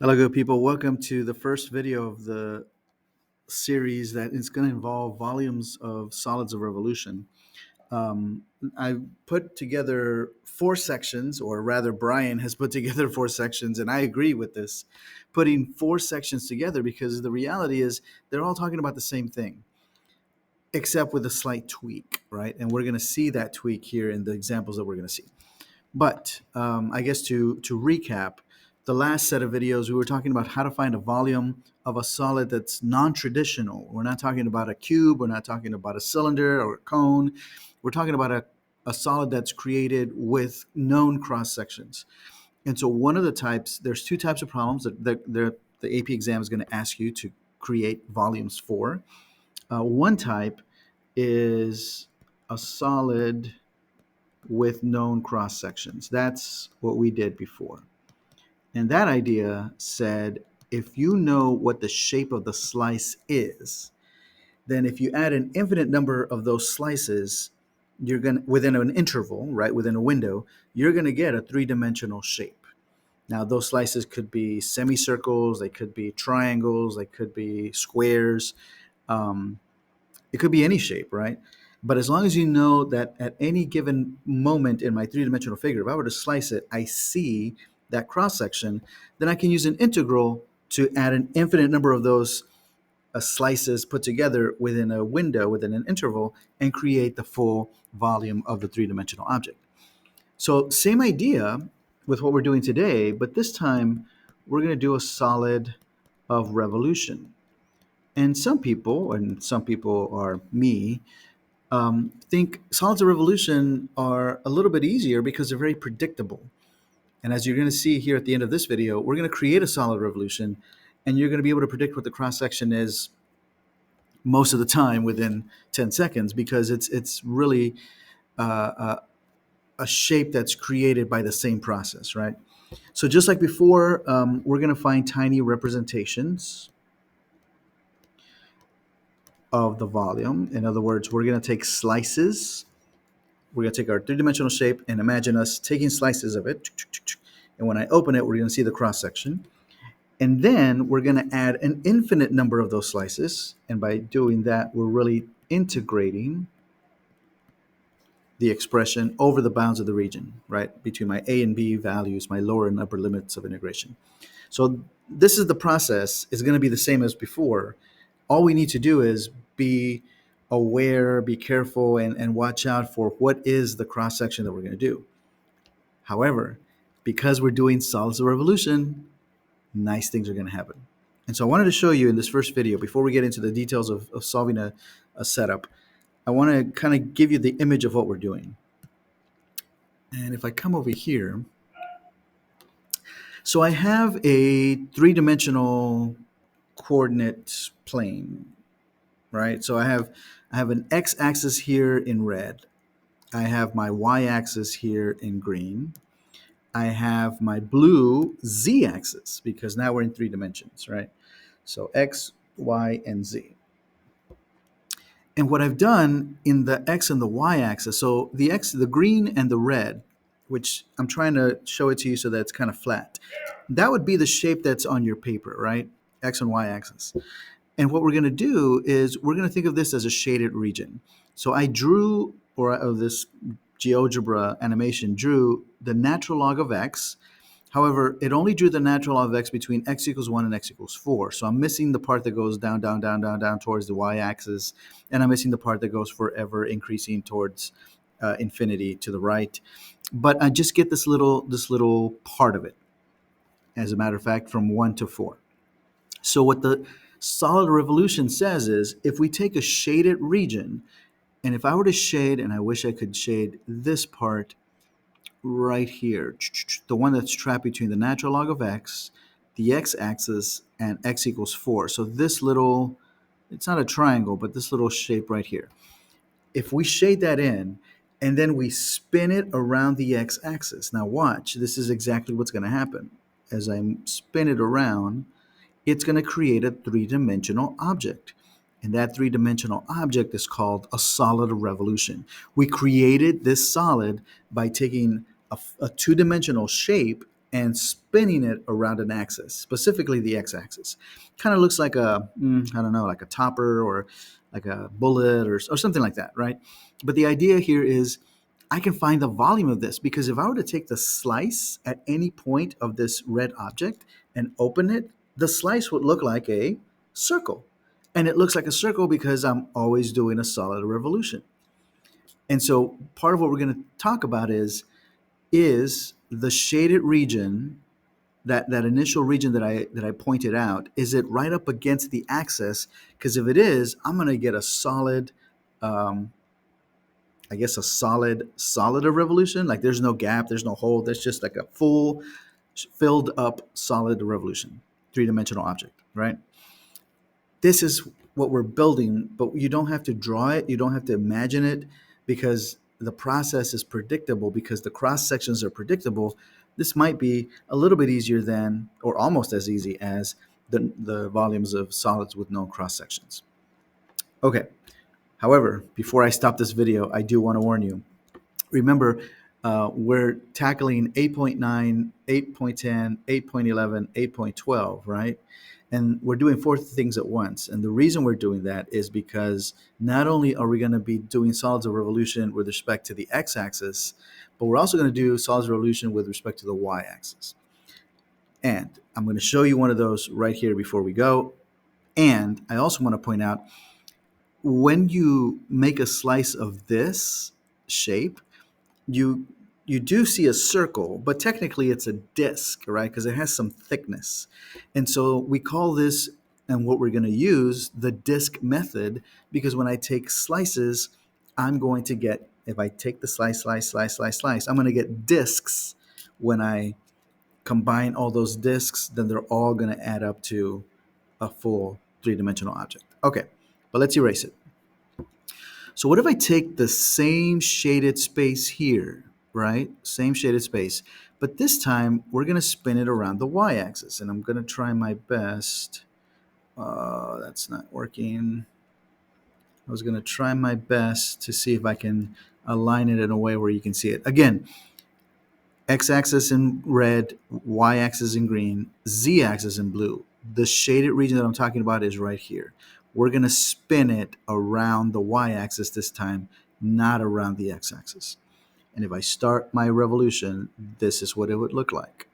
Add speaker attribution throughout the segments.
Speaker 1: Hello, good people. Welcome to the first video of the series that is going to involve volumes of solids of revolution. Um, I put together four sections, or rather, Brian has put together four sections, and I agree with this, putting four sections together because the reality is they're all talking about the same thing, except with a slight tweak, right? And we're going to see that tweak here in the examples that we're going to see. But I guess to recap, the last set of videos we were talking about how to find a volume of a solid that's non-traditional. We're not talking about a cube. We're not talking about a cylinder or a cone. We're talking about a solid that's created with known cross sections. And so one of the types, there's two types of problems that the AP exam is going to ask you to create volumes for. One type is a solid with known cross sections. That's what we did before. And that idea said if you know what the shape of the slice is, then if you add an infinite number of those slices, you're going to, within an interval, right, within a window, you're going to get a three-dimensional shape. Now, those slices could be semicircles, they could be triangles, they could be squares. Um, it could be any shape, right? But as long as you know that at any given moment in my three-dimensional figure, if I were to slice it, I see that cross section, then I can use an integral to add an infinite number of those slices put together within a window, within an interval, and create the full volume of the three-dimensional object. So same idea with what we're doing today, but this time we're going to do a solid of revolution. And some people are me, think solids of revolution are a little bit easier because they're very predictable. And as you're going to see here at the end of this video, we're going to create a solid revolution, and you're going to be able to predict what the cross section is most of the time within 10 seconds because it's really a shape that's created by the same process, right? So just like before, we're going to find tiny representations of the volume. In other words, we're going to take slices. We're going to take our three-dimensional shape and imagine us taking slices of it. And when I open it, we're going to see the cross section. And then we're going to add an infinite number of those slices. And by doing that, we're really integrating the expression over the bounds of the region, right? Between my A and B values, my lower and upper limits of integration. So this is the process. It's going to be the same as before. All we need to do is be aware, be careful, and watch out for what is the cross section that we're going to do. However, because we're doing solids of revolution, nice things are going to happen. And so I wanted to show you in this first video, before we get into the details of solving a setup, I want to kind of give you the image of what we're doing. And if I come over here, so I have a three-dimensional coordinate plane, right? So I have an x-axis here in red. I have my y-axis here in green. I have my blue z-axis because now we're in three dimensions, right? So x, y, and z. And what I've done in the x and the y-axis, so the green and the red, which I'm trying to show it to you so that it's kind of flat, that would be the shape that's on your paper, right? X and y-axis. And what we're going to do is we're going to think of this as a shaded region. So I drew, or this GeoGebra animation drew the natural log of x. However, it only drew the natural log of x between x equals 1 and x equals 4. So I'm missing the part that goes down, down, down, down, down towards the y-axis, and I'm missing the part that goes forever increasing towards infinity to the right. But I just get this little part of it, as a matter of fact, from 1 to 4. So what the solid revolution says is if we take a shaded region, and if I were to shade, and I wish I could shade this part right here, the one that's trapped between the natural log of x, the x-axis, and x equals 4. So this little, it's not a triangle, but this little shape right here. If we shade that in, and then we spin it around the x-axis. Now watch, this is exactly what's going to happen. As I spin it around, it's going to create a three-dimensional object. And that three-dimensional object is called a solid revolution. We created this solid by taking a two-dimensional shape and spinning it around an axis, specifically the x-axis. Kind of looks like I don't know, like a topper or like a bullet or something like that, right? But the idea here is I can find the volume of this because if I were to take the slice at any point of this red object and open it, the slice would look like a circle. And it looks like a circle because I'm always doing a solid revolution. And so part of what we're going to talk about is the shaded region, that initial region that I pointed out, is it right up against the axis? Because if it is, I'm going to get a solid, um, I guess a solid of revolution. Like there's no gap, there's no hole. There's just like a full filled up solid revolution, three-dimensional object, right? This is what we're building, but you don't have to draw it, you don't have to imagine it, because the process is predictable, because the cross sections are predictable. This might be a little bit easier than, or almost as easy as, the volumes of solids with known cross sections. Okay. However, before I stop this video, I do want to warn you. Remember, we're tackling 8.9, 8.10, 8.11, 8.12, right? And we're doing four things at once. And the reason we're doing that is because not only are we going to be doing solids of revolution with respect to the x-axis, but we're also going to do solids of revolution with respect to the y-axis. And I'm going to show you one of those right here before we go. And I also want to point out, when you make a slice of this shape, you you do see a circle, but technically it's a disc, right? Because it has some thickness. And so we call this, and what we're going to use, the disc method, because when I take slices, I'm going to get, if I take the slice, I'm going to get discs. When I combine all those discs, then they're all going to add up to a full three-dimensional object. Okay, but let's erase it. So what if I take the same shaded space here, right? Same shaded space, but this time we're going to spin it around the y-axis, and I'm going to try my best. That's not working. I was going to try my best to see if I can align it in a way where you can see it. Again, x-axis in red, y-axis in green, z-axis in blue. The shaded region that I'm talking about is right here. We're going to spin it around the y-axis this time, not around the x-axis. And if I start my revolution, this is what it would look like.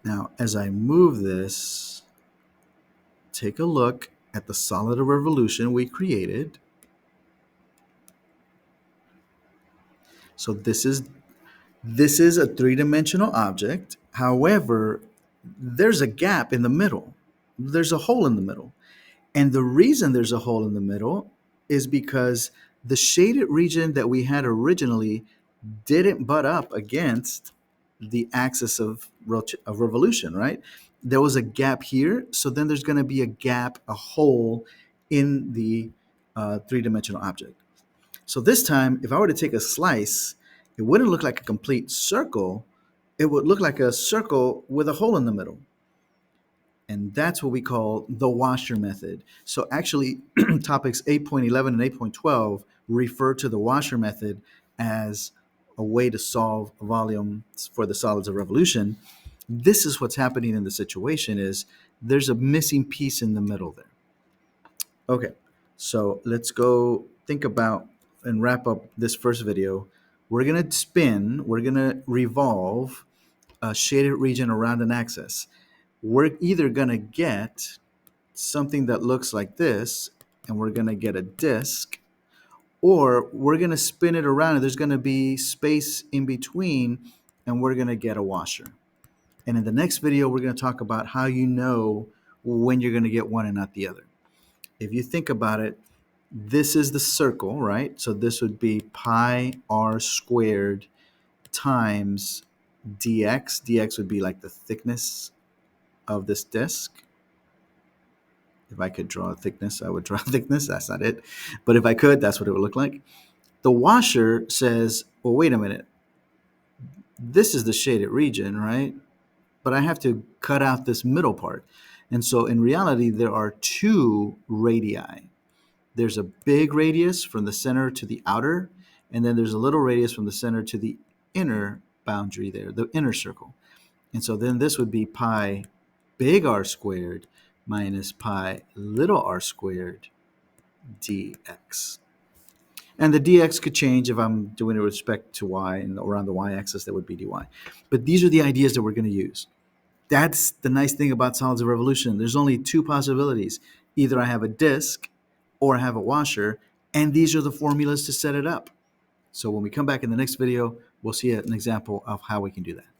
Speaker 1: Now, as I move this, take a look at the solid of revolution we created. So this is a three-dimensional object. However, there's a gap in the middle. There's a hole in the middle. And the reason there's a hole in the middle is because the shaded region that we had originally didn't butt up against the axis of revolution, right? There was a gap here. So then there's going to be a gap, a hole in the three-dimensional object. So this time, if I were to take a slice, it wouldn't look like a complete circle. It would look like a circle with a hole in the middle. And that's what we call the washer method. So actually, topics 8.11 and 8.12 refer to the washer method as a way to solve volume for the solids of revolution. This is what's happening in the situation, is there's a missing piece in the middle there. Okay, so let's go think about and wrap up this first video. We're going to spin, we're going to revolve a shaded region around an axis. We're either going to get something that looks like this, and we're going to get a disc, or we're going to spin it around and there's going to be space in between, and we're going to get a washer. And in the next video, we're going to talk about how you know when you're going to get one and not the other. If you think about it, this is the circle, right? So this would be pi r squared times dx. Dx would be like the thickness of this disk. If I could draw a thickness, I would draw a thickness. That's not it. But if I could, that's what it would look like. The washer says, well, wait a minute. This is the shaded region, right? But I have to cut out this middle part. And so in reality, there are two radii. There's a big radius from the center to the outer, And then there's a little radius from the center to the inner boundary there, the inner circle. And so then this would be pi big R squared minus pi little r squared dx. And the dx could change if I'm doing it with respect to y, and around the y-axis that would be dy. But these are the ideas that we're going to use. That's the nice thing about solids of revolution. There's only two possibilities. Either I have a disk or I have a washer, and these are the formulas to set it up. So when we come back in the next video, we'll see an example of how we can do that.